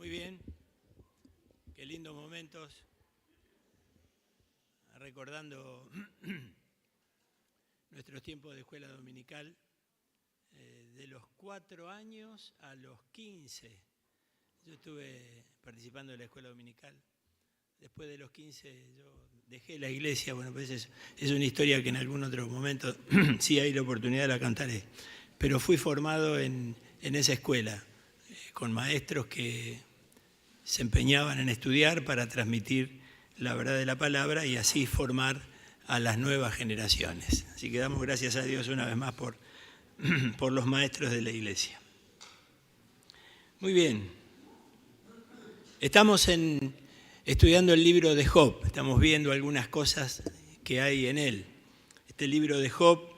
Muy bien, qué lindos momentos, recordando nuestros tiempos de escuela dominical, de los 4 años a los 15. Yo estuve participando de la escuela dominical. Después de los 15 yo dejé la iglesia, bueno, pues es una historia que en algún otro momento, si hay la oportunidad, la cantaré. Pero fui formado en esa escuela, con maestros que se empeñaban en estudiar para transmitir la verdad de la palabra y así formar a las nuevas generaciones. Así que damos gracias a Dios una vez más por los maestros de la iglesia. Muy bien. Estamos estudiando el libro de Job. Estamos viendo algunas cosas que hay en él. Este libro de Job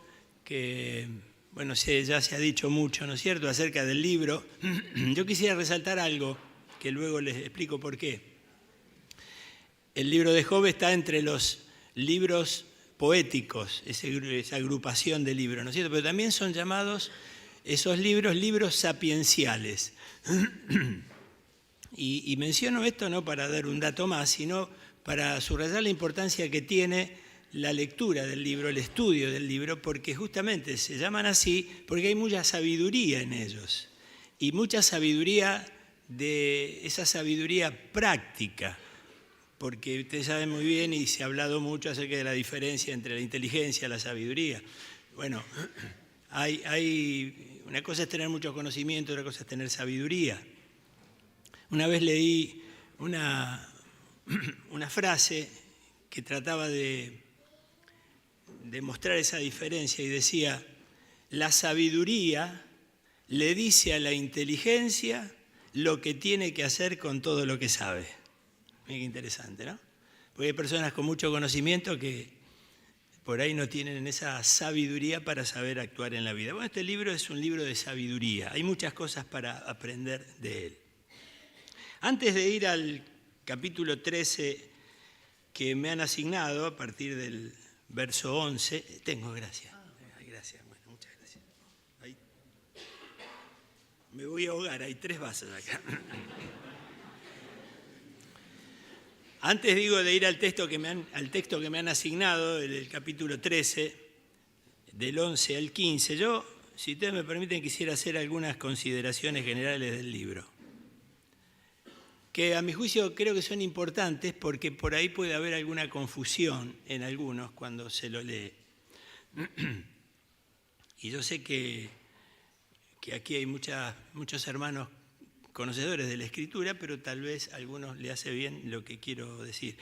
que, bueno, ya se ha dicho mucho, ¿no es cierto?, acerca del libro. Yo quisiera resaltar algo que luego les explico por qué. El libro de Job está entre los libros poéticos, esa agrupación de libros, ¿no es cierto? Pero también son llamados esos libros sapienciales. Y menciono esto no para dar un dato más, sino para subrayar la importancia que tiene la lectura del libro, el estudio del libro, porque justamente se llaman así porque hay mucha sabiduría en ellos. Y mucha sabiduría de esa sabiduría práctica, porque ustedes saben muy bien y se ha hablado mucho acerca de la diferencia entre la inteligencia y la sabiduría. Bueno, una cosa es tener mucho conocimiento, otra cosa es tener sabiduría. Una vez leí una frase que trataba de mostrar esa diferencia y decía: la sabiduría le dice a la inteligencia lo que tiene que hacer con todo lo que sabe. Mira qué interesante, ¿no? Porque hay personas con mucho conocimiento que por ahí no tienen esa sabiduría para saber actuar en la vida. Bueno, este libro es un libro de sabiduría. Hay muchas cosas para aprender de él. Antes de ir al capítulo 13 que me han asignado a partir del verso 11, gracias. Gracias, bueno, muchas gracias. Ahí. Me voy a ahogar, hay 3 vasos acá. Antes de ir al texto que me han asignado, el capítulo 13, del 11 al 15, yo, si ustedes me permiten, quisiera hacer algunas consideraciones generales del libro, que a mi juicio creo que son importantes porque por ahí puede haber alguna confusión en algunos cuando se lo lee. Y yo sé que aquí hay muchos hermanos conocedores de la Escritura, pero tal vez a algunos le hace bien lo que quiero decir.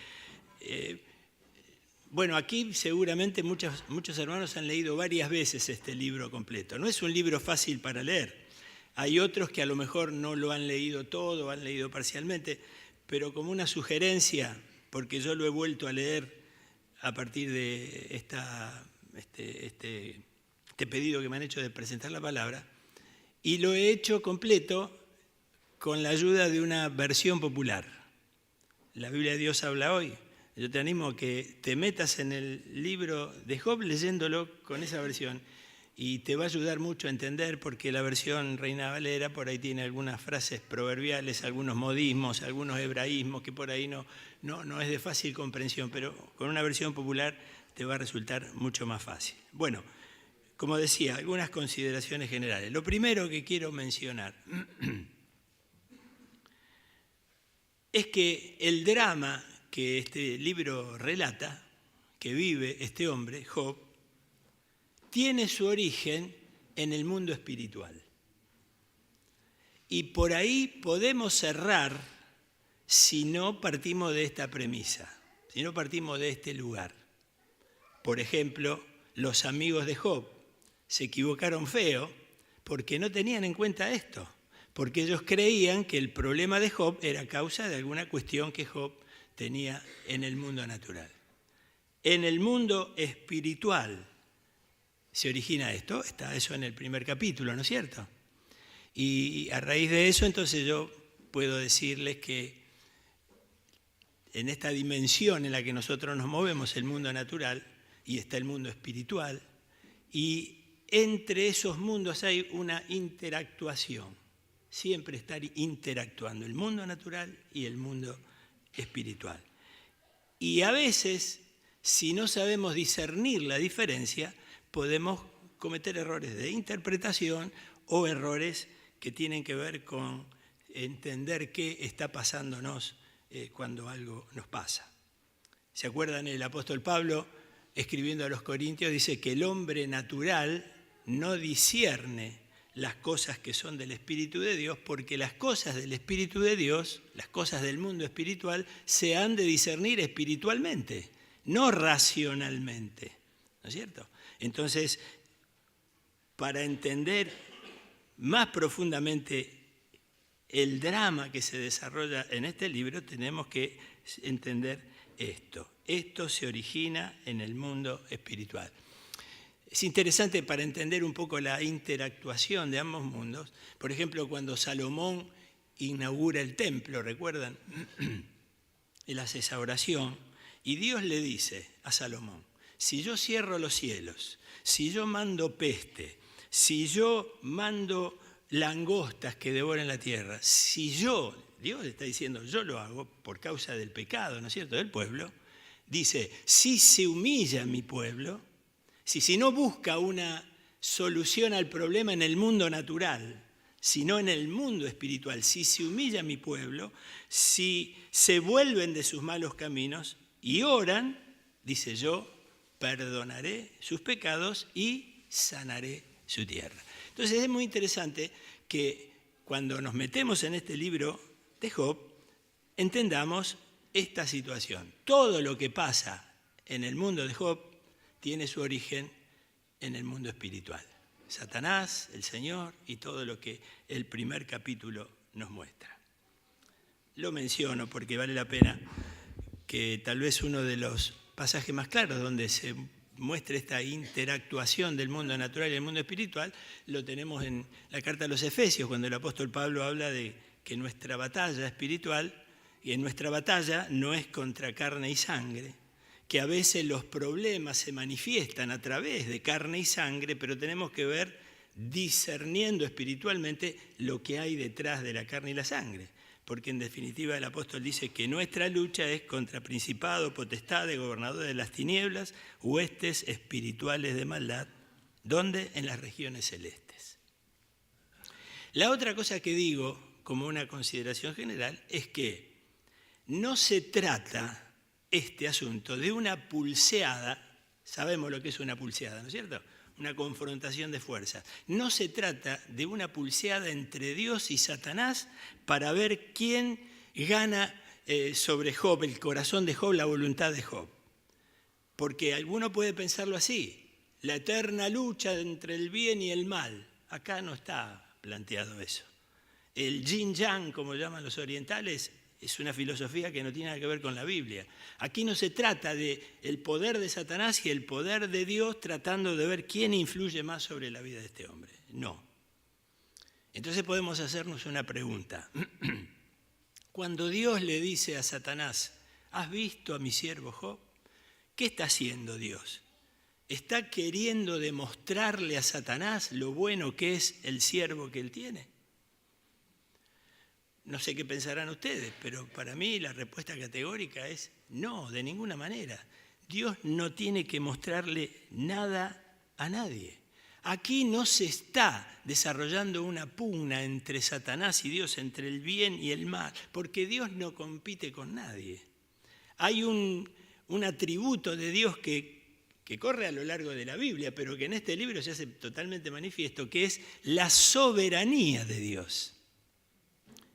Bueno, aquí seguramente muchos hermanos han leído varias veces este libro completo. No es un libro fácil para leer. Hay otros que a lo mejor no lo han leído todo, han leído parcialmente, pero como una sugerencia, porque yo lo he vuelto a leer a partir de este pedido que me han hecho de presentar la palabra, y lo he hecho completo con la ayuda de una versión popular. La Biblia de Dios habla hoy. Yo te animo a que te metas en el libro de Job leyéndolo con esa versión y te va a ayudar mucho a entender, porque la versión Reina Valera por ahí tiene algunas frases proverbiales, algunos modismos, algunos hebraísmos que por ahí no es de fácil comprensión, pero con una versión popular te va a resultar mucho más fácil. Bueno, como decía, algunas consideraciones generales. Lo primero que quiero mencionar es que el drama que este libro relata, que vive este hombre, Job, tiene su origen en el mundo espiritual. Y por ahí podemos cerrar si no partimos de esta premisa, si no partimos de este lugar. Por ejemplo, los amigos de Job se equivocaron feo porque no tenían en cuenta esto, porque ellos creían que el problema de Job era causa de alguna cuestión que Job tenía en el mundo natural. En el mundo espiritual se origina esto, está eso en el primer capítulo, ¿no es cierto? Y a raíz de eso, entonces yo puedo decirles que en esta dimensión en la que nosotros nos movemos, el mundo natural, y está el mundo espiritual, y entre esos mundos hay una interactuación siempre estar interactuando, el mundo natural y el mundo espiritual. Y a veces, si no sabemos discernir la diferencia, podemos cometer errores de interpretación o errores que tienen que ver con entender qué está pasándonos cuando algo nos pasa. ¿Se acuerdan? El apóstol Pablo, escribiendo a los Corintios, dice que el hombre natural no discierne las cosas que son del Espíritu de Dios, porque las cosas del Espíritu de Dios, las cosas del mundo espiritual, se han de discernir espiritualmente, no racionalmente, ¿no es cierto? Entonces, para entender más profundamente el drama que se desarrolla en este libro, tenemos que entender esto. Esto se origina en el mundo espiritual. Es interesante para entender un poco la interactuación de ambos mundos. Por ejemplo, cuando Salomón inaugura el templo, ¿recuerdan? Él hace esa oración y Dios le dice a Salomón: si yo cierro los cielos, si yo mando peste, si yo mando langostas que devoren la tierra, Dios le está diciendo, yo lo hago por causa del pecado, ¿no es cierto?, del pueblo. Dice, si se humilla mi pueblo, si no busca una solución al problema en el mundo natural, sino en el mundo espiritual, si se humilla mi pueblo, si se vuelven de sus malos caminos y oran, dice, yo perdonaré sus pecados y sanaré su tierra. Entonces es muy interesante que cuando nos metemos en este libro de Job, entendamos esta situación. Todo lo que pasa en el mundo de Job tiene su origen en el mundo espiritual. Satanás, el Señor y todo lo que el primer capítulo nos muestra. Lo menciono porque vale la pena que tal vez uno de los pasajes más claros donde se muestre esta interactuación del mundo natural y el mundo espiritual, lo tenemos en la carta a los Efesios, cuando el apóstol Pablo habla de que nuestra batalla espiritual, y en nuestra batalla no es contra carne y sangre, que a veces los problemas se manifiestan a través de carne y sangre, pero tenemos que ver discerniendo espiritualmente lo que hay detrás de la carne y la sangre. Porque en definitiva el apóstol dice que nuestra lucha es contra principados, potestades, gobernadores de las tinieblas, huestes espirituales de maldad. ¿Dónde? En las regiones celestes. La otra cosa que digo, como una consideración general, es que no se trata este asunto de una pulseada, sabemos lo que es una pulseada, ¿no es cierto? Una confrontación de fuerzas. No se trata de una pulseada entre Dios y Satanás para ver quién gana sobre Job, el corazón de Job, la voluntad de Job. Porque alguno puede pensarlo así, la eterna lucha entre el bien y el mal. Acá no está planteado eso. El yin-yang, como llaman los orientales, es una filosofía que no tiene nada que ver con la Biblia. Aquí no se trata del poder de Satanás y el poder de Dios tratando de ver quién influye más sobre la vida de este hombre. No. Entonces podemos hacernos una pregunta. Cuando Dios le dice a Satanás, ¿has visto a mi siervo Job? ¿Qué está haciendo Dios? ¿Está queriendo demostrarle a Satanás lo bueno que es el siervo que él tiene? No sé qué pensarán ustedes, pero para mí la respuesta categórica es no, de ninguna manera. Dios no tiene que mostrarle nada a nadie. Aquí no se está desarrollando una pugna entre Satanás y Dios, entre el bien y el mal, porque Dios no compite con nadie. Hay un atributo de Dios que corre a lo largo de la Biblia, pero que en este libro se hace totalmente manifiesto, que es la soberanía de Dios.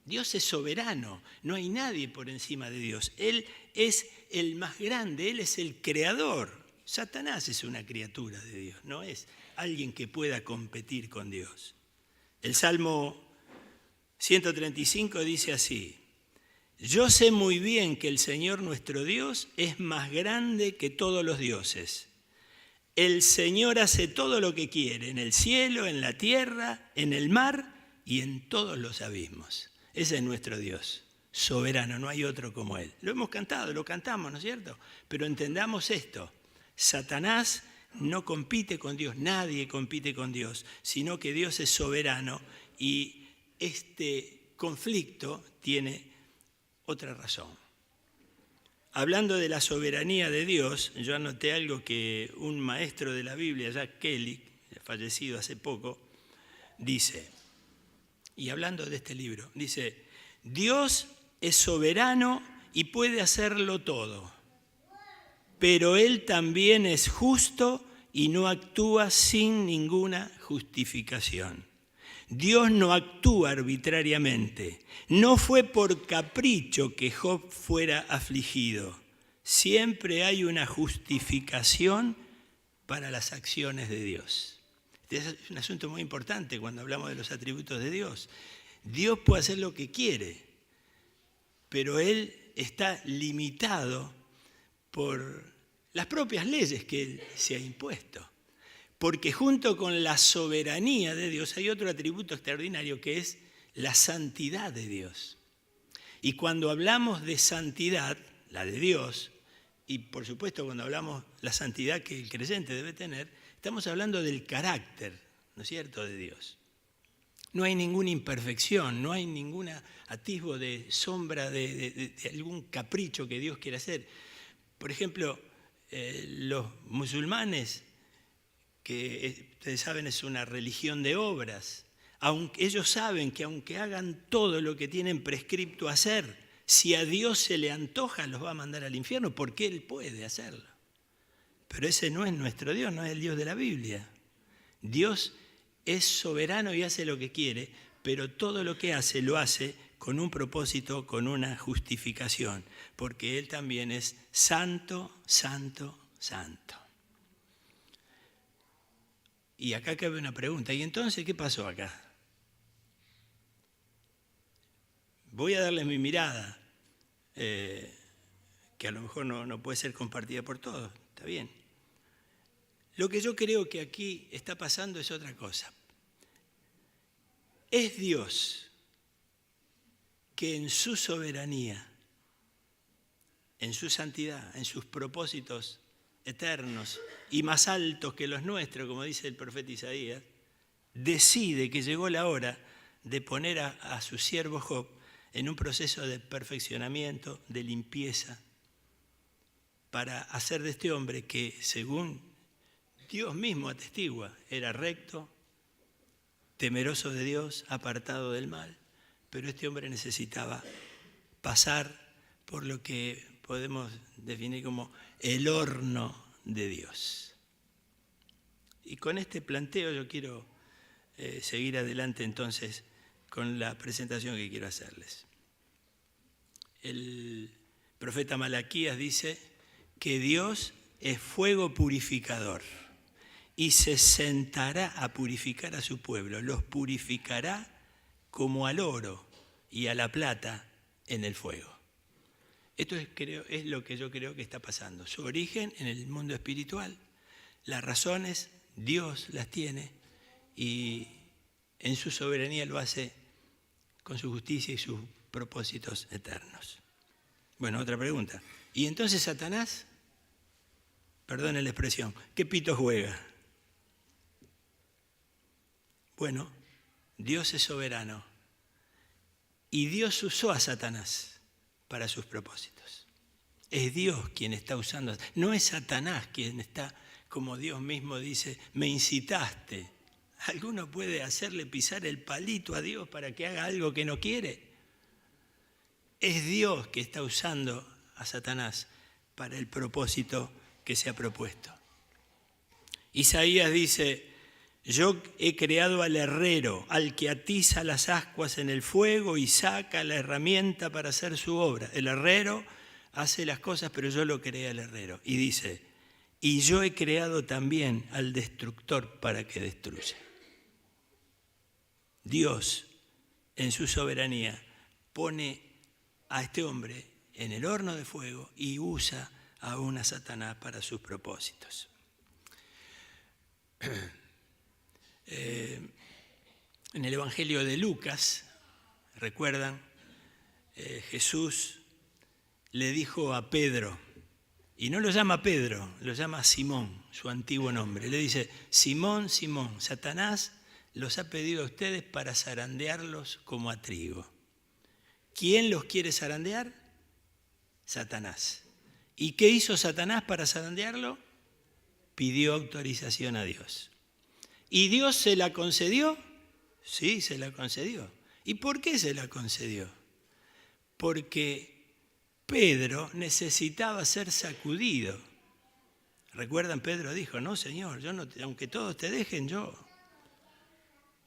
Dios es soberano, no hay nadie por encima de Dios. Él es el más grande, Él es el creador. Satanás es una criatura de Dios, no es alguien que pueda competir con Dios. El Salmo 135 dice así: yo sé muy bien que el Señor nuestro Dios es más grande que todos los dioses. El Señor hace todo lo que quiere, en el cielo, en la tierra, en el mar y en todos los abismos. Ese es nuestro Dios, soberano, no hay otro como Él. Lo hemos cantado, lo cantamos, ¿no es cierto? Pero entendamos esto, Satanás no compite con Dios, nadie compite con Dios, sino que Dios es soberano y este conflicto tiene otra razón. Hablando de la soberanía de Dios, yo anoté algo que un maestro de la Biblia, Jack Kelly, fallecido hace poco, dice, y hablando de este libro, dice, Dios es soberano y puede hacerlo todo, pero Él también es justo y no actúa sin ninguna justificación. Dios no actúa arbitrariamente. No fue por capricho que Job fuera afligido. Siempre hay una justificación para las acciones de Dios. Este es un asunto muy importante cuando hablamos de los atributos de Dios. Dios puede hacer lo que quiere, pero Él está limitado por las propias leyes que Él se ha impuesto. Porque junto con la soberanía de Dios hay otro atributo extraordinario que es la santidad de Dios. Y cuando hablamos de santidad, la de Dios, y por supuesto cuando hablamos de la santidad que el creyente debe tener, estamos hablando del carácter, ¿no es cierto?, de Dios. No hay ninguna imperfección, no hay ningún atisbo de sombra de algún capricho que Dios quiera hacer. Por ejemplo, los musulmanes, que ustedes saben es una religión de obras, aunque ellos saben que aunque hagan todo lo que tienen prescripto hacer, si a Dios se le antoja los va a mandar al infierno porque Él puede hacerlo. Pero ese no es nuestro Dios, no es el Dios de la Biblia. Dios es soberano y hace lo que quiere, pero todo lo que hace lo hace con un propósito, con una justificación, porque Él también es santo, santo, santo. Y acá cabe una pregunta, ¿y entonces qué pasó acá? Voy a darles mi mirada, que a lo mejor no puede ser compartida por todos, está bien. Lo que yo creo que aquí está pasando es otra cosa. Es Dios que en su soberanía, en su santidad, en sus propósitos eternos y más altos que los nuestros, como dice el profeta Isaías, decide que llegó la hora de poner a su siervo Job en un proceso de perfeccionamiento, de limpieza, para hacer de este hombre que, según Dios mismo atestigua, era recto, temeroso de Dios, apartado del mal, pero este hombre necesitaba pasar por lo que podemos definir como el horno de Dios. Y con este planteo yo quiero seguir adelante entonces con la presentación que quiero hacerles. El profeta Malaquías dice que Dios es fuego purificador y se sentará a purificar a su pueblo, los purificará como al oro y a la plata en el fuego. Esto es lo que yo creo que está pasando. Su origen en el mundo espiritual, las razones Dios las tiene y en su soberanía lo hace con su justicia y sus propósitos eternos. Bueno, otra pregunta. ¿Y entonces Satanás? Perdonen la expresión, ¿qué pito juega? Bueno, Dios es soberano y Dios usó a Satanás para sus propósitos. Es Dios quien está usando, no es Satanás quien está, como Dios mismo dice, me incitaste. ¿Alguno puede hacerle pisar el palito a Dios para que haga algo que no quiere? Es Dios que está usando a Satanás para el propósito que se ha propuesto. Isaías dice, yo he creado al herrero, al que atiza las ascuas en el fuego y saca la herramienta para hacer su obra. El herrero hace las cosas, pero yo lo creé al herrero. Y dice, y yo he creado también al destructor para que destruya. Dios, en su soberanía, pone a este hombre en el horno de fuego y usa aún a Satanás para sus propósitos. En el Evangelio de Lucas, ¿recuerdan? Jesús le dijo a Pedro, y no lo llama Pedro, lo llama Simón, su antiguo nombre. Le dice, Simón, Simón, Satanás los ha pedido a ustedes para zarandearlos como a trigo. ¿Quién los quiere zarandear? Satanás. ¿Y qué hizo Satanás para zarandearlo? Pidió autorización a Dios. ¿Y Dios se la concedió? Sí, se la concedió. ¿Y por qué se la concedió? Porque Pedro necesitaba ser sacudido. ¿Recuerdan? Pedro dijo, no, Señor, yo no, aunque todos te dejen, yo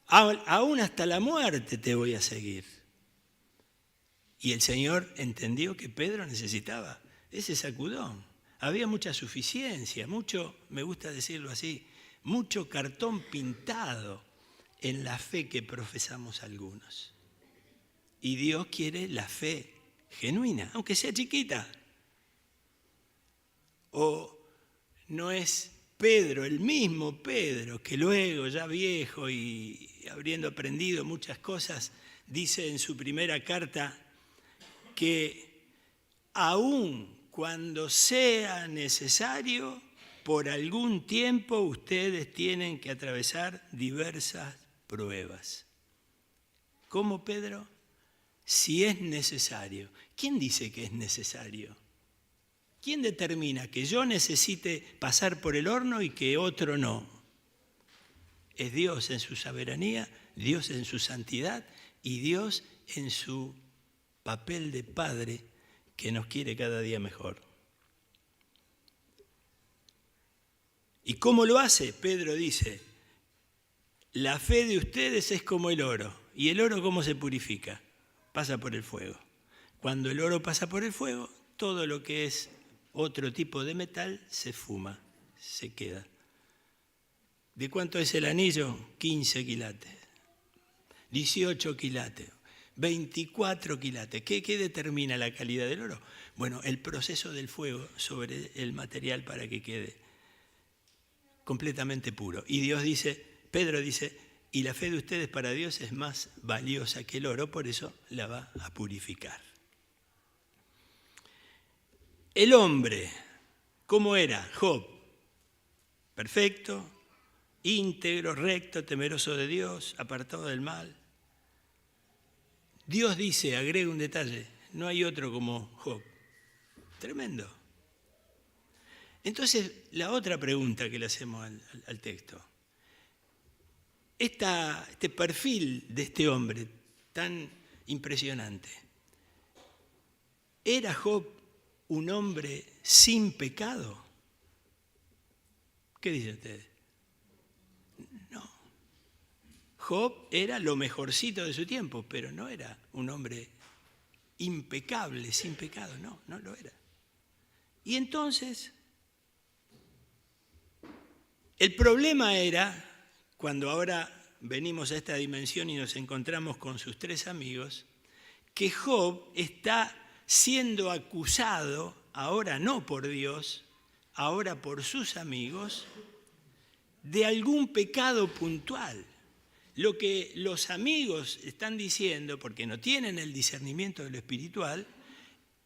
aún hasta la muerte te voy a seguir. Y el Señor entendió que Pedro necesitaba ese sacudón. Había mucha suficiencia, mucho, me gusta decirlo así, mucho cartón pintado en la fe que profesamos algunos. Y Dios quiere la fe genuina, aunque sea chiquita. O no es Pedro, el mismo Pedro, que luego, ya viejo y habiendo aprendido muchas cosas, dice en su primera carta que aun cuando sea necesario, por algún tiempo ustedes tienen que atravesar diversas pruebas. ¿Cómo, Pedro? Si es necesario. ¿Quién dice que es necesario? ¿Quién determina que yo necesite pasar por el horno y que otro no? Es Dios en su soberanía, Dios en su santidad y Dios en su papel de Padre que nos quiere cada día mejor. ¿Y cómo lo hace? Pedro dice, la fe de ustedes es como el oro. ¿Y el oro cómo se purifica? Pasa por el fuego. Cuando el oro pasa por el fuego, todo lo que es otro tipo de metal se fuma, se queda. ¿De cuánto es el anillo? 15 quilates, 18 quilates, 24 quilates. ¿Qué determina la calidad del oro? Bueno, el proceso del fuego sobre el material para que quede completamente puro. Y Dios dice, Pedro dice, y la fe de ustedes para Dios es más valiosa que el oro, por eso la va a purificar. El hombre, ¿cómo era? Job, perfecto, íntegro, recto, temeroso de Dios, apartado del mal. Dios dice, agrega un detalle, no hay otro como Job. Tremendo. Entonces, la otra pregunta que le hacemos al texto. Este perfil de este hombre tan impresionante, ¿era Job un hombre sin pecado? ¿Qué dicen ustedes? No. Job era lo mejorcito de su tiempo, pero no era un hombre impecable, sin pecado, no lo era. Y entonces, el problema era, cuando ahora venimos a esta dimensión y nos encontramos con sus tres amigos, que Job está siendo acusado, ahora no por Dios, ahora por sus amigos, de algún pecado puntual. Lo que los amigos están diciendo, porque no tienen el discernimiento de lo espiritual,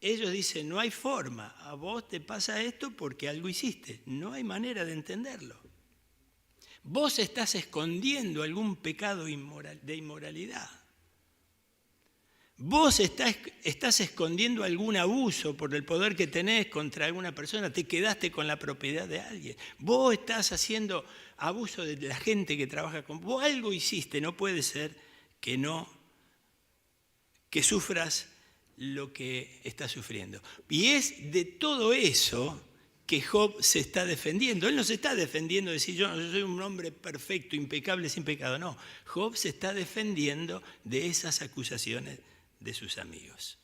ellos dicen, no hay forma, a vos te pasa esto porque algo hiciste, no hay manera de entenderlo. Vos estás escondiendo algún pecado de inmoralidad. Vos estás escondiendo algún abuso por el poder que tenés contra alguna persona, te quedaste con la propiedad de alguien. Vos estás haciendo abuso de la gente que trabaja con vos. Algo hiciste, no puede ser que sufras lo que estás sufriendo. Y es de todo eso que Job se está defendiendo. Él no se está defendiendo de decir yo soy un hombre perfecto, impecable, sin pecado. No, Job se está defendiendo de esas acusaciones de sus amigos.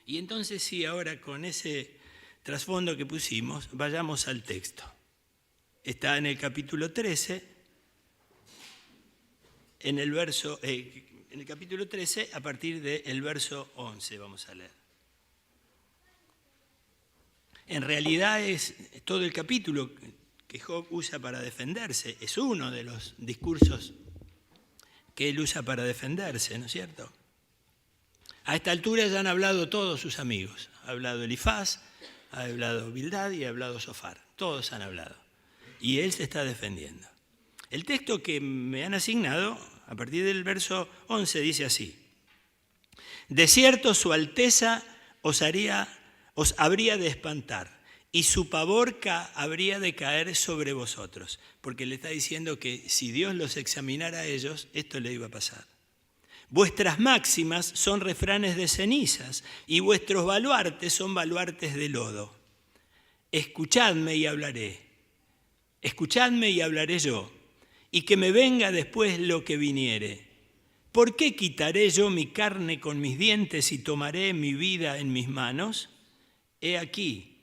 Y entonces sí, ahora con ese trasfondo que pusimos, vayamos al texto. Está en el capítulo 13, en el capítulo 13, a partir del verso 11 vamos a leer. En realidad es todo el capítulo que Job usa para defenderse, es uno de los discursos que él usa para defenderse, ¿no es cierto? A esta altura ya han hablado todos sus amigos. Ha hablado Elifaz, ha hablado Bildad y ha hablado Zofar. Todos han hablado. Y él se está defendiendo. El texto que me han asignado, a partir del verso 11, dice así: de cierto su alteza os habría de espantar, y su pavor habría de caer sobre vosotros. Porque le está diciendo que si Dios los examinara a ellos, esto le iba a pasar. Vuestras máximas son refranes de cenizas, y vuestros baluartes son baluartes de lodo. Escuchadme y hablaré. Escuchadme y hablaré yo, y que me venga después lo que viniere. ¿Por qué quitaré yo mi carne con mis dientes y tomaré mi vida en mis manos? He aquí,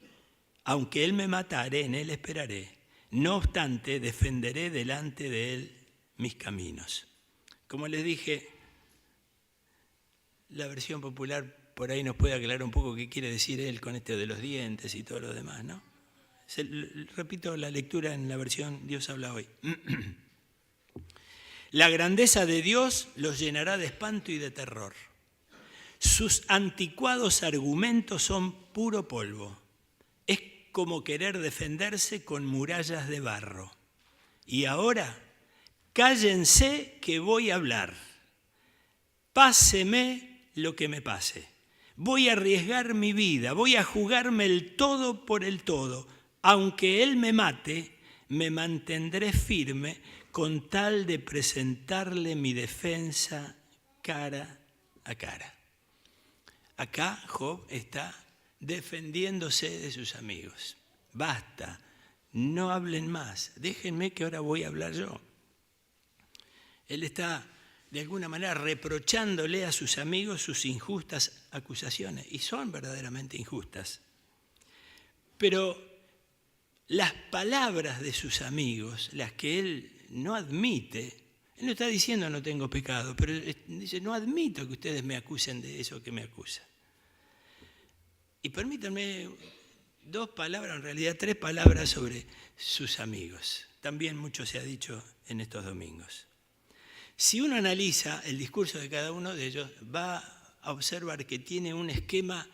aunque él me matare, en él esperaré. No obstante, defenderé delante de él mis caminos. Como les dije, la versión popular por ahí nos puede aclarar un poco qué quiere decir él con esto de los dientes y todo lo demás, ¿no? Repito la lectura en la versión Dios habla hoy. La grandeza de Dios los llenará de espanto y de terror. Sus anticuados argumentos son puro polvo. Es como querer defenderse con murallas de barro. Y ahora, cállense que voy a hablar. Páseme lo que me pase. Voy a arriesgar mi vida, voy a jugarme el todo por el todo. Aunque él me mate, me mantendré firme con tal de presentarle mi defensa cara a cara. Acá Job está defendiéndose de sus amigos. Basta, no hablen más, déjenme que ahora voy a hablar yo. Él está de alguna manera reprochándole a sus amigos sus injustas acusaciones, y son verdaderamente injustas. Pero las palabras de sus amigos, las que él no admite, él no está diciendo no tengo pecado, pero dice no admito que ustedes me acusen de eso que me acusan. Y permítanme 2 palabras, en realidad 3 palabras sobre sus amigos. También mucho se ha dicho en estos domingos. Si uno analiza el discurso de cada uno de ellos, va a observar que tiene un esquema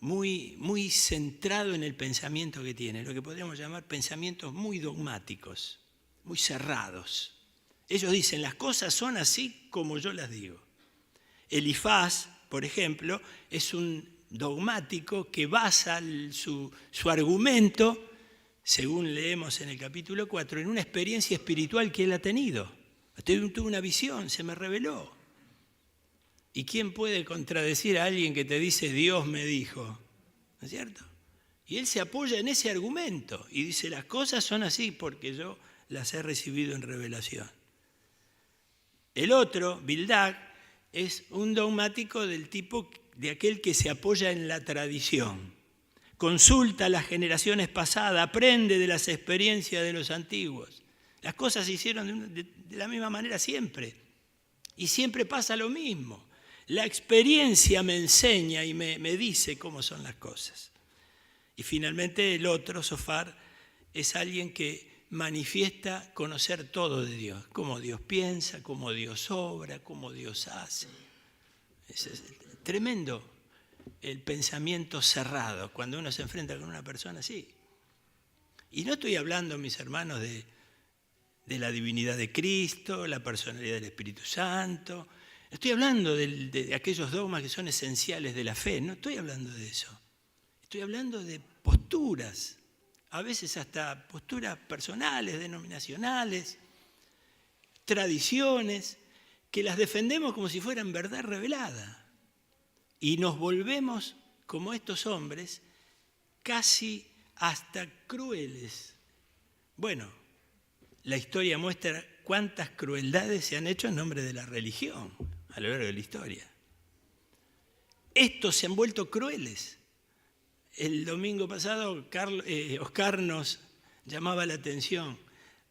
muy centrado en el pensamiento que tiene, lo que podríamos llamar pensamientos muy dogmáticos, muy cerrados. Ellos dicen, las cosas son así como yo las digo. Elifaz, por ejemplo, es un dogmático que basa su argumento, según leemos en el capítulo 4, en una experiencia espiritual que él ha tenido. Tuve una visión, se me reveló. ¿Y quién puede contradecir a alguien que te dice Dios me dijo? ¿No es cierto? Y él se apoya en ese argumento y dice las cosas son así porque yo las he recibido en revelación. El otro, Bildad, es un dogmático del tipo de aquel que se apoya en la tradición. Consulta a las generaciones pasadas, aprende de las experiencias de los antiguos. Las cosas se hicieron de la misma manera siempre. Y siempre pasa lo mismo. La experiencia me enseña y me dice cómo son las cosas. Y finalmente el otro, Sofar, es alguien que manifiesta conocer todo de Dios. Cómo Dios piensa, cómo Dios obra, cómo Dios hace. Es tremendo el pensamiento cerrado cuando uno se enfrenta con una persona así. Y no estoy hablando, mis hermanos, de la divinidad de Cristo, la personalidad del Espíritu Santo. Estoy hablando de aquellos dogmas que son esenciales de la fe. No estoy hablando de eso. Estoy hablando de posturas, a veces hasta posturas personales, denominacionales, tradiciones, que las defendemos como si fueran verdad revelada. Y nos volvemos, como estos hombres, casi hasta crueles. Bueno, la historia muestra cuántas crueldades se han hecho en nombre de la religión a lo largo de la historia. Estos se han vuelto crueles. El domingo pasado, Oscar nos llamaba la atención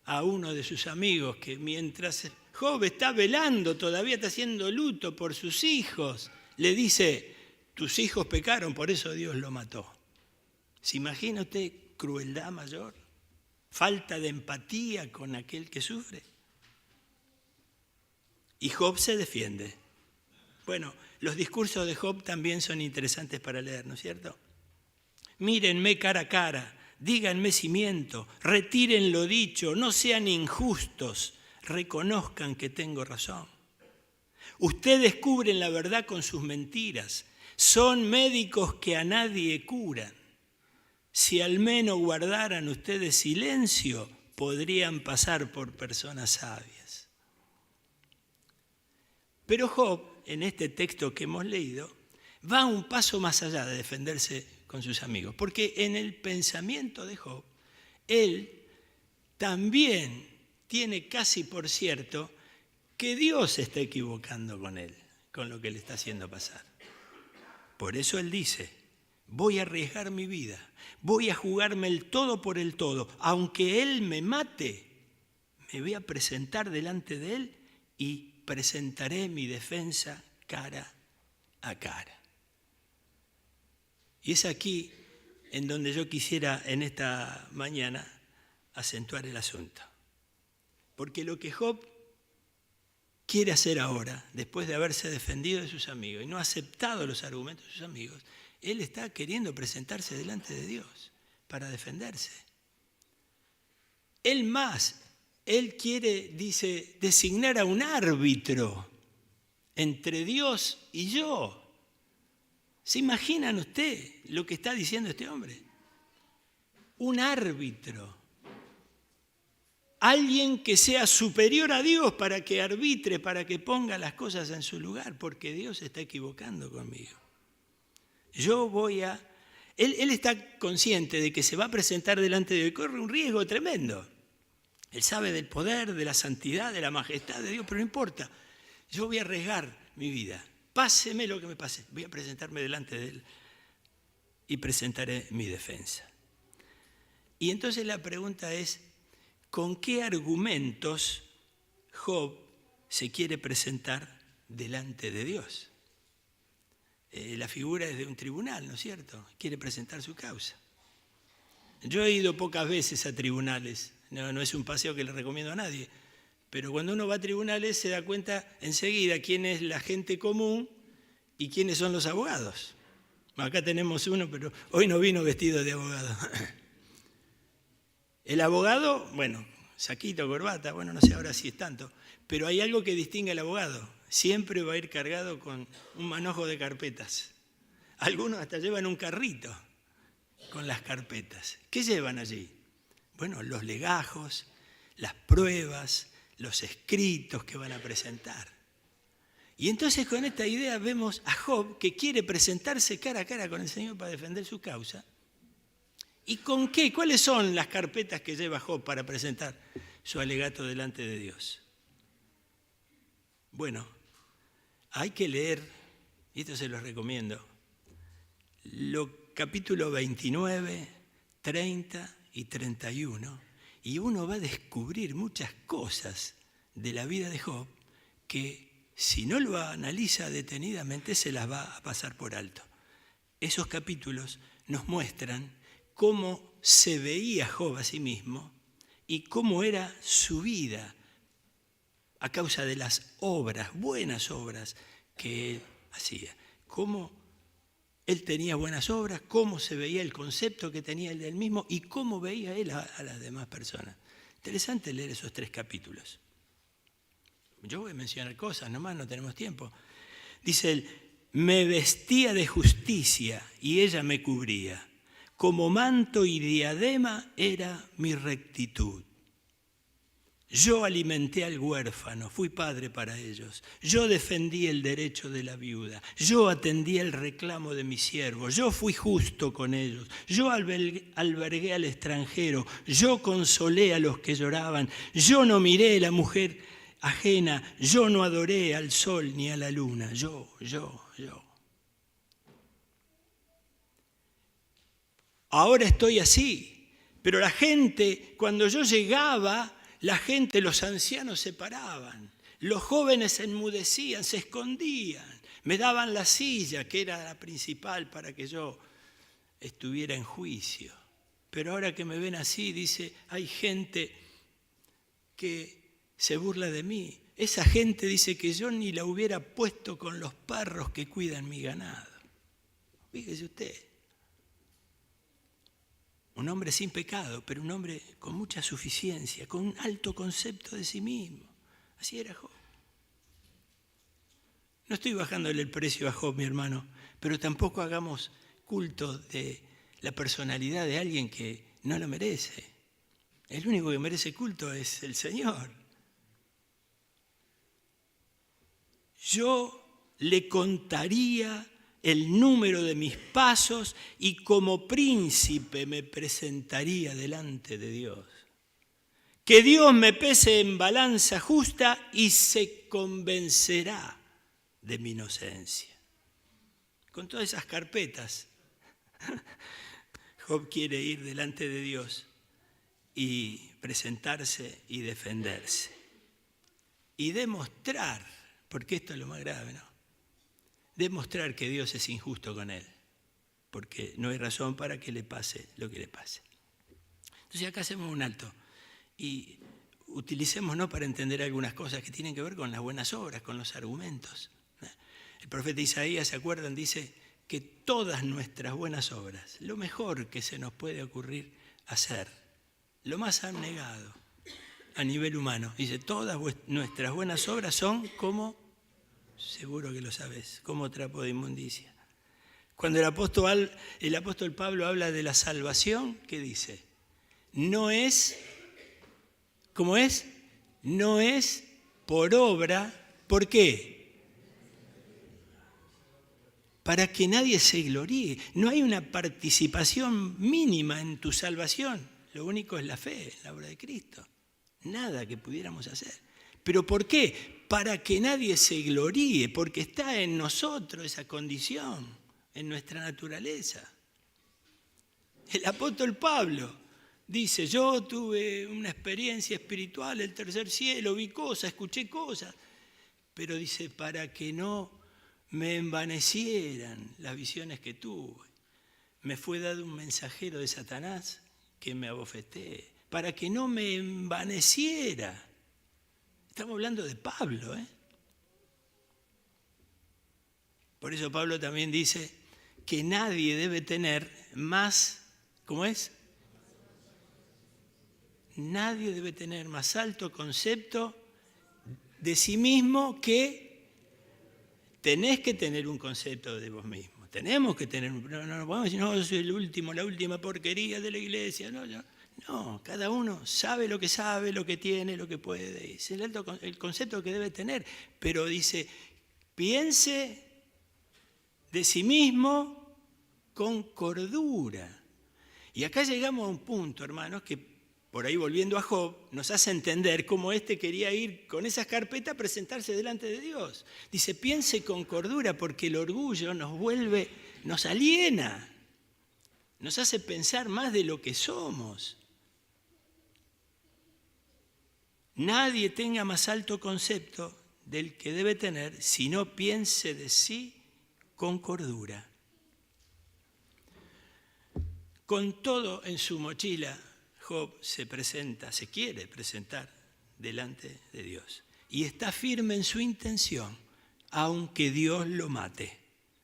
a uno de sus amigos que mientras Job está velando, todavía está haciendo luto por sus hijos, le dice, tus hijos pecaron, por eso Dios lo mató. ¿Se imagina usted crueldad mayor? Falta de empatía con aquel que sufre. Y Job se defiende. Bueno, los discursos de Job también son interesantes para leer, ¿no es cierto? Mírenme cara a cara, díganme si miento, retiren lo dicho, no sean injustos, reconozcan que tengo razón. Ustedes cubren la verdad con sus mentiras, son médicos que a nadie curan. Si al menos guardaran ustedes silencio, podrían pasar por personas sabias. Pero Job, en este texto que hemos leído, va un paso más allá de defenderse con sus amigos, porque en el pensamiento de Job, él también tiene casi por cierto que Dios se está equivocando con él, con lo que le está haciendo pasar. Por eso él dice, voy a arriesgar mi vida, voy a jugarme el todo por el todo, aunque él me mate, me voy a presentar delante de él y presentaré mi defensa cara a cara. Y es aquí en donde yo quisiera en esta mañana acentuar el asunto. Porque lo que Job quiere hacer ahora, después de haberse defendido de sus amigos y no ha aceptado los argumentos de sus amigos, él está queriendo presentarse delante de Dios para defenderse. Él quiere, dice, designar a un árbitro entre Dios y yo. ¿Se imaginan usted lo que está diciendo este hombre? Un árbitro. Alguien que sea superior a Dios para que arbitre, para que ponga las cosas en su lugar, porque Dios se está equivocando conmigo. Él está consciente de que se va a presentar delante de Dios y corre un riesgo tremendo. Él sabe del poder, de la santidad, de la majestad de Dios, pero no importa. Yo voy a arriesgar mi vida. Páseme lo que me pase. Voy a presentarme delante de él y presentaré mi defensa. Y entonces la pregunta es, ¿con qué argumentos Job se quiere presentar delante de Dios? La figura es de un tribunal, ¿no es cierto? Quiere presentar su causa. Yo he ido pocas veces a tribunales, no es un paseo que le recomiendo a nadie, pero cuando uno va a tribunales se da cuenta enseguida quién es la gente común y quiénes son los abogados. Acá tenemos uno, pero hoy no vino vestido de abogado. El abogado, bueno, saquito, corbata, bueno, no sé ahora si es tanto, pero hay algo que distingue al abogado. Siempre va a ir cargado con un manojo de carpetas. Algunos hasta llevan un carrito con las carpetas. ¿Qué llevan allí? Bueno, los legajos, las pruebas, los escritos que van a presentar. Y entonces con esta idea vemos a Job que quiere presentarse cara a cara con el Señor para defender su causa. ¿Y con qué? ¿Cuáles son las carpetas que lleva Job para presentar su alegato delante de Dios? Bueno, hay que leer, y esto se los recomiendo, los capítulos 29, 30 y 31, y uno va a descubrir muchas cosas de la vida de Job que si no lo analiza detenidamente se las va a pasar por alto. Esos capítulos nos muestran cómo se veía Job a sí mismo y cómo era su vida a causa de las obras, buenas obras que él hacía. Cómo él tenía buenas obras, cómo se veía el concepto que tenía él del mismo y cómo veía él a las demás personas. Interesante leer esos 3 capítulos. Yo voy a mencionar cosas, nomás no tenemos tiempo. Dice él, me vestía de justicia y ella me cubría. Como manto y diadema era mi rectitud. Yo alimenté al huérfano, fui padre para ellos. Yo defendí el derecho de la viuda. Yo atendí el reclamo de mis siervos. Yo fui justo con ellos. Yo albergué al extranjero. Yo consolé a los que lloraban. Yo no miré a la mujer ajena. Yo no adoré al sol ni a la luna. Yo. Ahora estoy así, pero la gente, cuando yo llegaba, los ancianos se paraban, los jóvenes se enmudecían, se escondían, me daban la silla, que era la principal para que yo estuviera en juicio. Pero ahora que me ven así, dice, hay gente que se burla de mí. Esa gente dice que yo ni la hubiera puesto con los perros que cuidan mi ganado. Fíjese usted. Un hombre sin pecado, pero un hombre con mucha suficiencia, con un alto concepto de sí mismo. Así era Job. No estoy bajándole el precio a Job, mi hermano, pero tampoco hagamos culto de la personalidad de alguien que no lo merece. El único que merece culto es el Señor. Yo le contaría el número de mis pasos y como príncipe me presentaría delante de Dios. Que Dios me pese en balanza justa y se convencerá de mi inocencia. Con todas esas carpetas, Job quiere ir delante de Dios y presentarse y defenderse. Y demostrar, porque esto es lo más grave, ¿no? Demostrar que Dios es injusto con él, porque no hay razón para que le pase lo que le pase. Entonces acá hacemos un alto y utilicémonos para entender algunas cosas que tienen que ver con las buenas obras, con los argumentos. El profeta Isaías, ¿se acuerdan? Dice que todas nuestras buenas obras, lo mejor que se nos puede ocurrir hacer, lo más abnegado a nivel humano, dice, todas nuestras buenas obras son como, seguro que lo sabes, como trapo de inmundicia. Cuando el apóstol Pablo habla de la salvación, ¿qué dice? No es, ¿cómo es? No es por obra, ¿por qué? Para que nadie se gloríe. No hay una participación mínima en tu salvación. Lo único es la fe en la obra de Cristo. Nada que pudiéramos hacer. ¿Pero por qué? Para que nadie se gloríe, porque está en nosotros esa condición, en nuestra naturaleza. El apóstol Pablo dice, yo tuve una experiencia espiritual, el tercer cielo, vi cosas, escuché cosas, pero dice, para que no me envanecieran las visiones que tuve. Me fue dado un mensajero de Satanás que me abofeté, para que no me envaneciera. Estamos hablando de Pablo, ¿eh? Por eso Pablo también dice que nadie debe tener más, ¿cómo es? Nadie debe tener más alto concepto de sí mismo que tenés que tener un concepto de vos mismo. Tenemos que tener un... No podemos decir, no, yo soy el último, la última porquería de la iglesia. No, cada uno sabe, lo que tiene, lo que puede. Es el concepto que debe tener. Pero dice, piense de sí mismo con cordura. Y acá llegamos a un punto, hermanos, que por ahí volviendo a Job, nos hace entender cómo quería ir con esas carpetas a presentarse delante de Dios. Dice, piense con cordura porque el orgullo nos aliena, nos hace pensar más de lo que somos. Nadie tenga más alto concepto del que debe tener si no piense de sí con cordura. Con todo en su mochila, Job se quiere presentar delante de Dios. Y está firme en su intención, aunque Dios lo mate.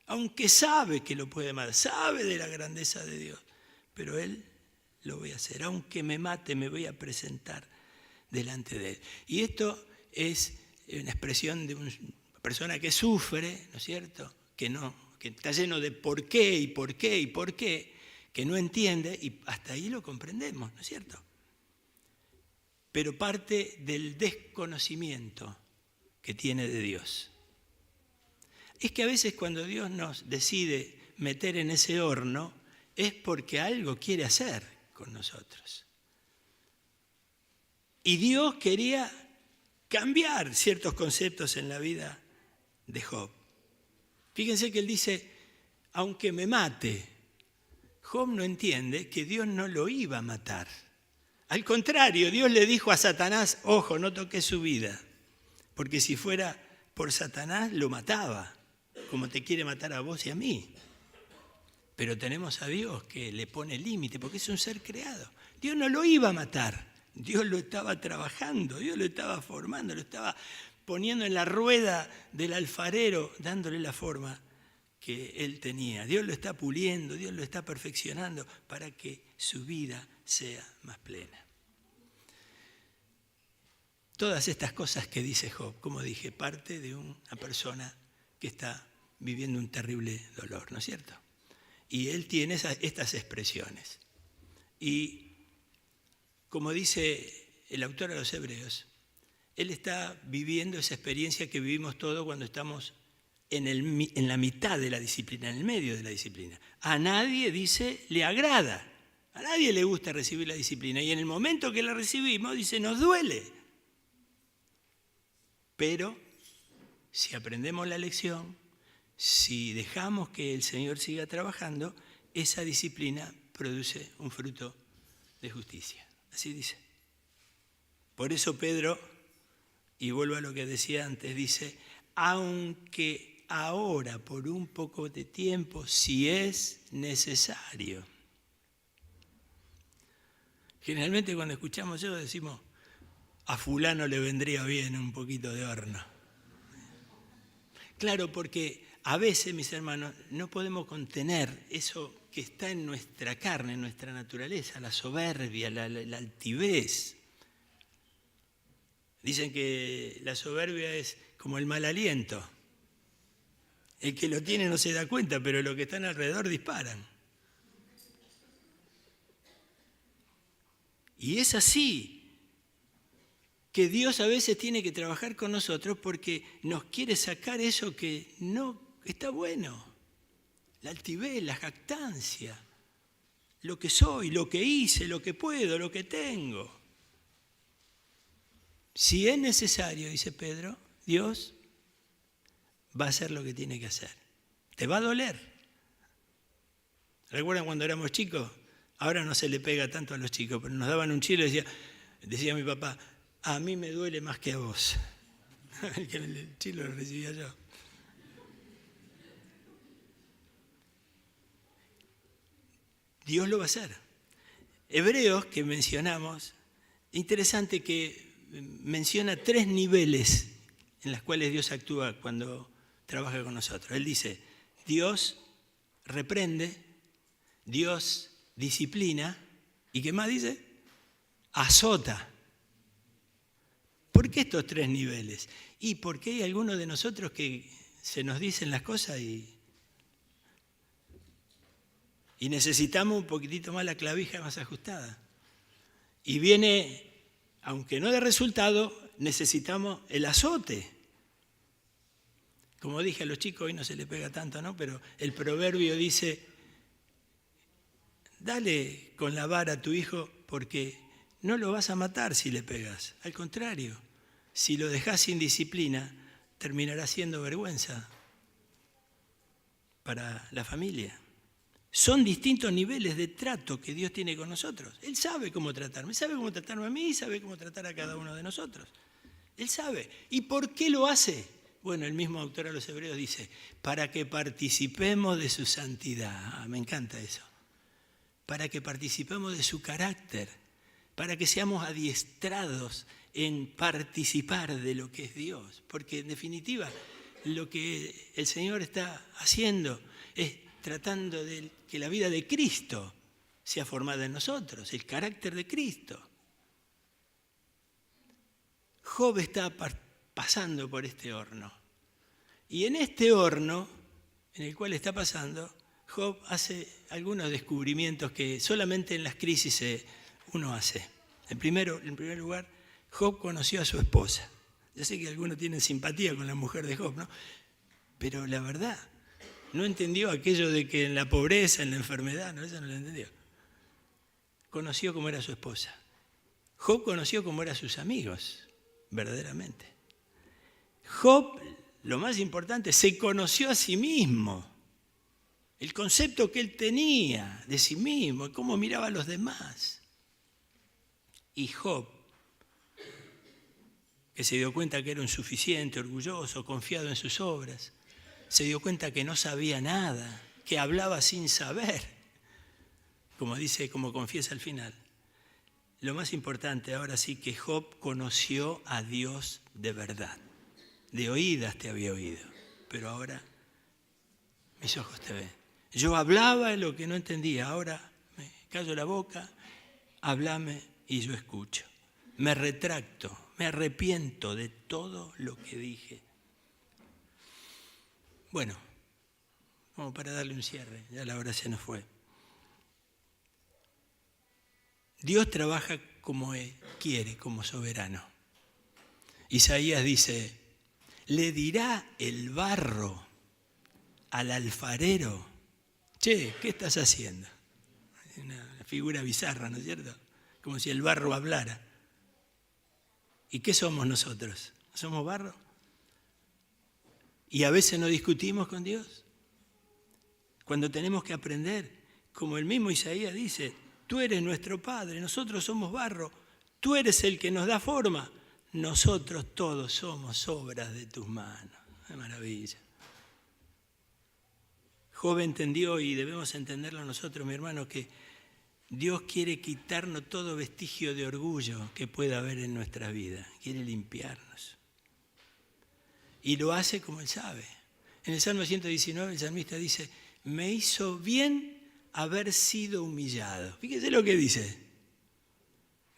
Aunque sabe que lo puede matar, sabe de la grandeza de Dios. Pero él lo voy a hacer. Aunque me mate, me voy a presentar delante de él. Y esto es una expresión de una persona que sufre, ¿no es cierto? Que está lleno de por qué y por qué y por qué, que no entiende, y hasta ahí lo comprendemos, ¿no es cierto? Pero parte del desconocimiento que tiene de Dios. Es que a veces cuando Dios nos decide meter en ese horno, es porque algo quiere hacer con nosotros. Y Dios quería cambiar ciertos conceptos en la vida de Job. Fíjense que él dice, aunque me mate, Job no entiende que Dios no lo iba a matar. Al contrario, Dios le dijo a Satanás, ojo, no toques su vida, porque si fuera por Satanás lo mataba, como te quiere matar a vos y a mí. Pero tenemos a Dios que le pone límite, porque es un ser creado. Dios no lo iba a matar, Dios lo estaba trabajando, Dios lo estaba formando, lo estaba poniendo en la rueda del alfarero, dándole la forma que él tenía. Dios lo está puliendo, Dios lo está perfeccionando para que su vida sea más plena. Todas estas cosas que dice Job, como dije, parte de una persona que está viviendo un terrible dolor, ¿no es cierto? Y él tiene estas expresiones. Y como dice el autor a los Hebreos, él está viviendo esa experiencia que vivimos todos cuando estamos en la mitad de la disciplina, en el medio de la disciplina. A nadie, dice, le agrada. A nadie le gusta recibir la disciplina. Y en el momento que la recibimos, dice, nos duele. Pero si aprendemos la lección, si dejamos que el Señor siga trabajando, esa disciplina produce un fruto de justicia. Así dice. Por eso Pedro, y vuelvo a lo que decía antes, dice, aunque ahora por un poco de tiempo, si es necesario. Generalmente cuando escuchamos eso decimos, a fulano le vendría bien un poquito de horno. Claro, porque a veces, mis hermanos, no podemos contener eso que está en nuestra carne, en nuestra naturaleza, la soberbia, la altivez. Dicen que la soberbia es como el mal aliento. El que lo tiene no se da cuenta, pero los que están alrededor disparan. Y es así que Dios a veces tiene que trabajar con nosotros porque nos quiere sacar eso que no está bueno. La altivez, la jactancia, lo que soy, lo que hice, lo que puedo, lo que tengo. Si es necesario, dice Pedro, Dios va a hacer lo que tiene que hacer. Te va a doler. ¿Recuerdan cuando éramos chicos? Ahora no se le pega tanto a los chicos, pero nos daban un chilo y decía mi papá, a mí me duele más que a vos. El chilo lo recibía yo. Dios lo va a hacer. Hebreos, que mencionamos, interesante que menciona 3 niveles en los cuales Dios actúa cuando trabaja con nosotros. Él dice, Dios reprende, Dios disciplina, ¿y qué más dice? Azota. ¿Por qué estos 3 niveles? Y porque hay algunos de nosotros que se nos dicen las cosas y necesitamos un poquitito más la clavija más ajustada. Y viene, aunque no de resultado, necesitamos el azote. Como dije a los chicos, hoy no se le pega tanto, ¿no? Pero el proverbio dice, dale con la vara a tu hijo porque no lo vas a matar si le pegas. Al contrario, si lo dejás sin disciplina, terminará siendo vergüenza para la familia. Son distintos niveles de trato que Dios tiene con nosotros. Él sabe cómo tratarme, sabe cómo tratarme a mí, sabe cómo tratar a cada uno de nosotros. Él sabe. ¿Y por qué lo hace? Bueno, el mismo autor a los Hebreos dice, para que participemos de su santidad. Me encanta eso. Para que participemos de su carácter, para que seamos adiestrados en participar de lo que es Dios. Porque en definitiva, lo que el Señor está haciendo es tratando de que la vida de Cristo sea formada en nosotros, el carácter de Cristo. Job está pasando por este horno. Y en este horno, en el cual está pasando, Job hace algunos descubrimientos que solamente en las crisis uno hace. En primer lugar, Job conoció a su esposa. Yo sé que algunos tienen simpatía con la mujer de Job, ¿no? Pero la verdad, no entendió aquello de que en la pobreza, en la enfermedad, no, eso no lo entendió. Conoció cómo era su esposa. Job conoció cómo eran sus amigos, verdaderamente. Job, lo más importante, se conoció a sí mismo. El concepto que él tenía de sí mismo, cómo miraba a los demás. Y Job, que se dio cuenta que era insuficiente, orgulloso, confiado en sus obras, se dio cuenta que no sabía nada, que hablaba sin saber, como dice, como confiesa al final. Lo más importante ahora sí que Job conoció a Dios de verdad. De oídas te había oído, pero ahora mis ojos te ven. Yo hablaba lo que no entendía, ahora me callo la boca, háblame y yo escucho. Me retracto, me arrepiento de todo lo que dije. Bueno, como para darle un cierre, ya la hora se nos fue. Dios trabaja como Él quiere, como soberano. Isaías dice, le dirá el barro al alfarero, che, ¿qué estás haciendo? Una figura bizarra, ¿no es cierto? Como si el barro hablara. ¿Y qué somos nosotros? ¿Somos barro? Y a veces no discutimos con Dios. Cuando tenemos que aprender, como el mismo Isaías dice, tú eres nuestro Padre, nosotros somos barro, tú eres el que nos da forma, nosotros todos somos obras de tus manos. ¡Qué maravilla! Job entendió, y debemos entenderlo nosotros, mi hermano, que Dios quiere quitarnos todo vestigio de orgullo que pueda haber en nuestra vida, quiere limpiarnos. Y lo hace como Él sabe. En el Salmo 119 el salmista dice, me hizo bien haber sido humillado. Fíjese lo que dice.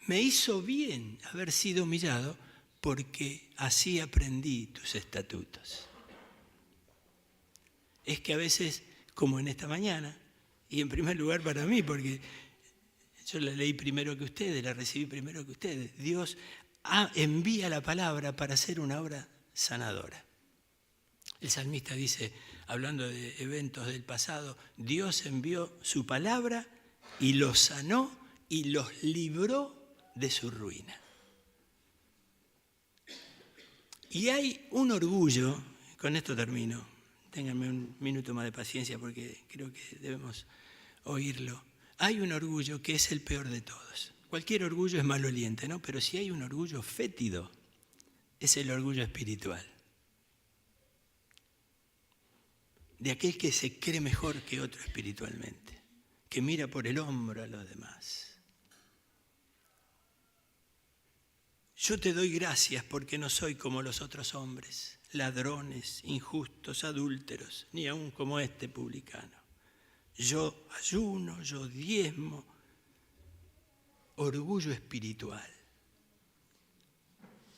Me hizo bien haber sido humillado porque así aprendí tus estatutos. Es que a veces, como en esta mañana, y en primer lugar para mí, porque yo la leí primero que ustedes, la recibí primero que ustedes, Dios envía la palabra para hacer una obra sanadora. El salmista dice, hablando de eventos del pasado, Dios envió su palabra y los sanó y los libró de su ruina. Y hay un orgullo, con esto termino, ténganme un minuto más de paciencia porque creo que debemos oírlo. Hay un orgullo que es el peor de todos. Cualquier orgullo es maloliente, ¿no? Pero si hay un orgullo fétido, es el orgullo espiritual. De aquel que se cree mejor que otro espiritualmente, que mira por el hombro a los demás. Yo te doy gracias porque no soy como los otros hombres, ladrones, injustos, adúlteros, ni aun como este publicano. Yo ayuno, yo diezmo, orgullo espiritual.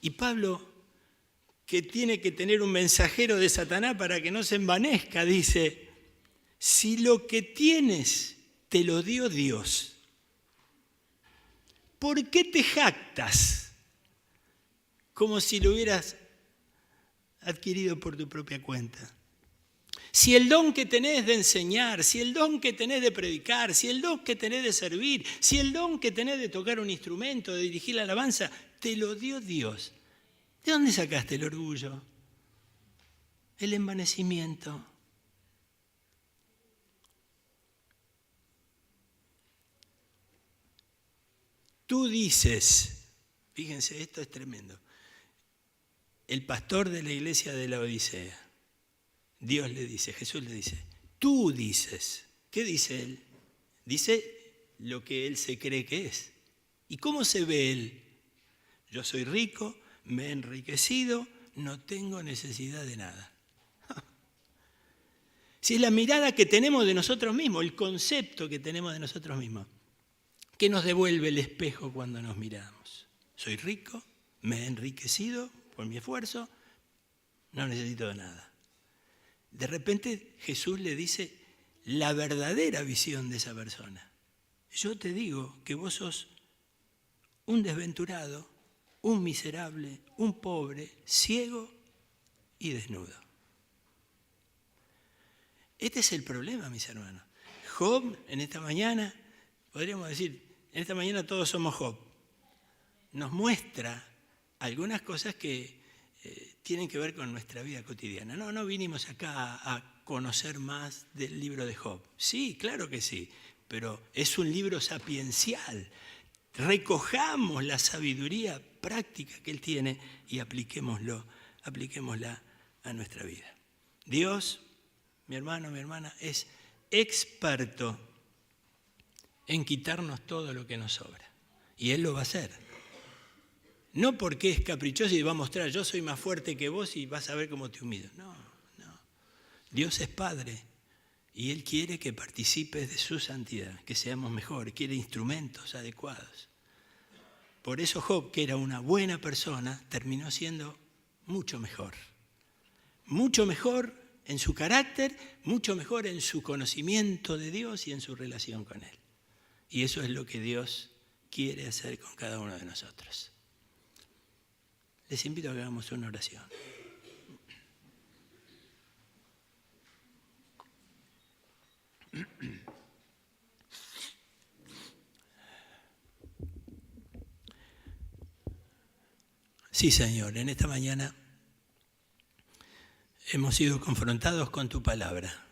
Y Pablo, que tiene que tener un mensajero de Satanás para que no se envanezca, dice, si lo que tienes te lo dio Dios, ¿por qué te jactas como si lo hubieras adquirido por tu propia cuenta? Si el don que tenés de enseñar, si el don que tenés de predicar, si el don que tenés de servir, si el don que tenés de tocar un instrumento, de dirigir la alabanza, te lo dio Dios. ¿De dónde sacaste el orgullo? El envanecimiento. Tú dices, fíjense, esto es tremendo. El pastor de la iglesia de la Odisea, Dios le dice, Jesús le dice, tú dices. ¿Qué dice él? Dice lo que él se cree que es. ¿Y cómo se ve él? Yo soy rico, me he enriquecido, no tengo necesidad de nada. Si es la mirada que tenemos de nosotros mismos, el concepto que tenemos de nosotros mismos, ¿qué nos devuelve el espejo cuando nos miramos? Soy rico, me he enriquecido por mi esfuerzo, no necesito de nada. De repente Jesús le dice la verdadera visión de esa persona. Yo te digo que vos sos un desventurado, un miserable, un pobre, ciego y desnudo. Este es el problema, mis hermanos. Job, en esta mañana, podríamos decir, en esta mañana todos somos Job. Nos muestra algunas cosas que tienen que ver con nuestra vida cotidiana. No vinimos acá a conocer más del libro de Job. Sí, claro que sí, pero es un libro sapiencial. Recojamos la sabiduría práctica que él tiene y apliquémosla a nuestra vida. Dios, mi hermano, mi hermana, es experto en quitarnos todo lo que nos sobra. Y Él lo va a hacer. No porque es caprichoso y va a mostrar, yo soy más fuerte que vos y vas a ver cómo te humillo. No. Dios es Padre. Y Él quiere que participes de su santidad, que seamos mejores, quiere instrumentos adecuados. Por eso Job, que era una buena persona, terminó siendo mucho mejor. Mucho mejor en su carácter, mucho mejor en su conocimiento de Dios y en su relación con Él. Y eso es lo que Dios quiere hacer con cada uno de nosotros. Les invito a que hagamos una oración. Sí, Señor, en esta mañana hemos sido confrontados con tu palabra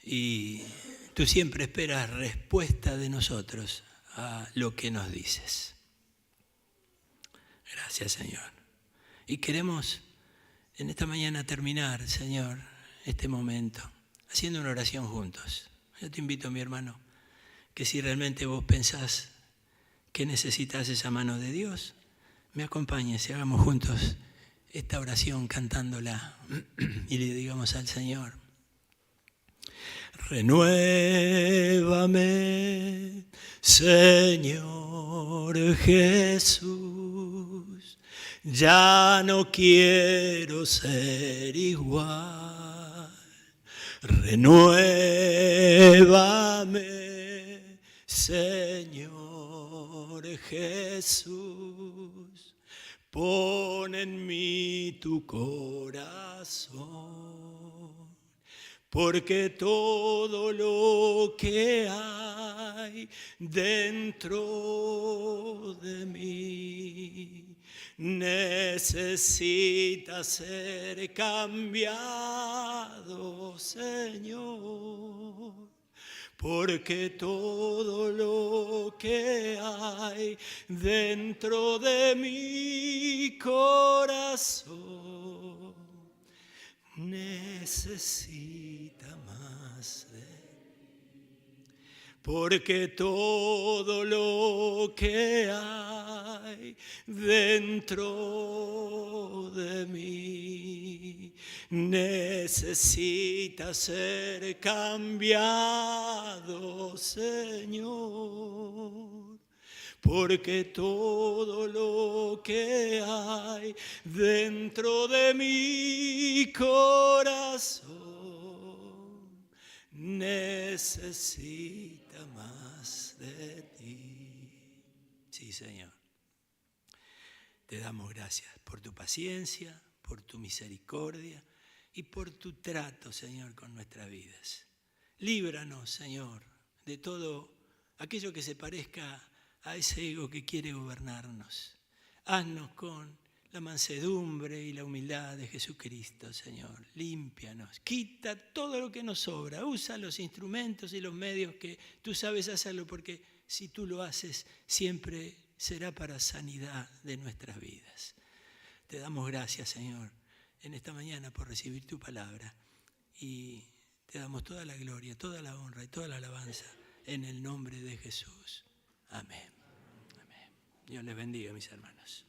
y tú siempre esperas respuesta de nosotros a lo que nos dices. Gracias, Señor. Y queremos en esta mañana terminar, Señor, este momento, haciendo una oración juntos. Yo te invito, mi hermano, que si realmente vos pensás que necesitas esa mano de Dios, me acompañes y hagamos juntos esta oración cantándola y le digamos al Señor: renuévame, Señor Jesús, ya no quiero ser igual. Renuévame, Señor Jesús, pon en mí tu corazón, porque todo lo que hay dentro de mí necesita ser cambiado, Señor. Porque todo lo que hay dentro de mi corazón necesita más de ti. Porque todo lo que hay dentro de mí necesita ser cambiado, Señor. Porque todo lo que hay dentro de mi corazón necesita más de ti. Sí, Señor. Te damos gracias por tu paciencia, por tu misericordia y por tu trato, Señor, con nuestras vidas. Líbranos, Señor, de todo aquello que se parezca a ese ego que quiere gobernarnos. Haznos con la mansedumbre y la humildad de Jesucristo, Señor. Límpianos, quita todo lo que nos sobra. Usa los instrumentos y los medios que tú sabes hacerlo, porque si tú lo haces, siempre será para sanidad de nuestras vidas. Te damos gracias, Señor, en esta mañana por recibir tu palabra y te damos toda la gloria, toda la honra y toda la alabanza en el nombre de Jesús. Amén. Amén. Dios les bendiga, mis hermanos.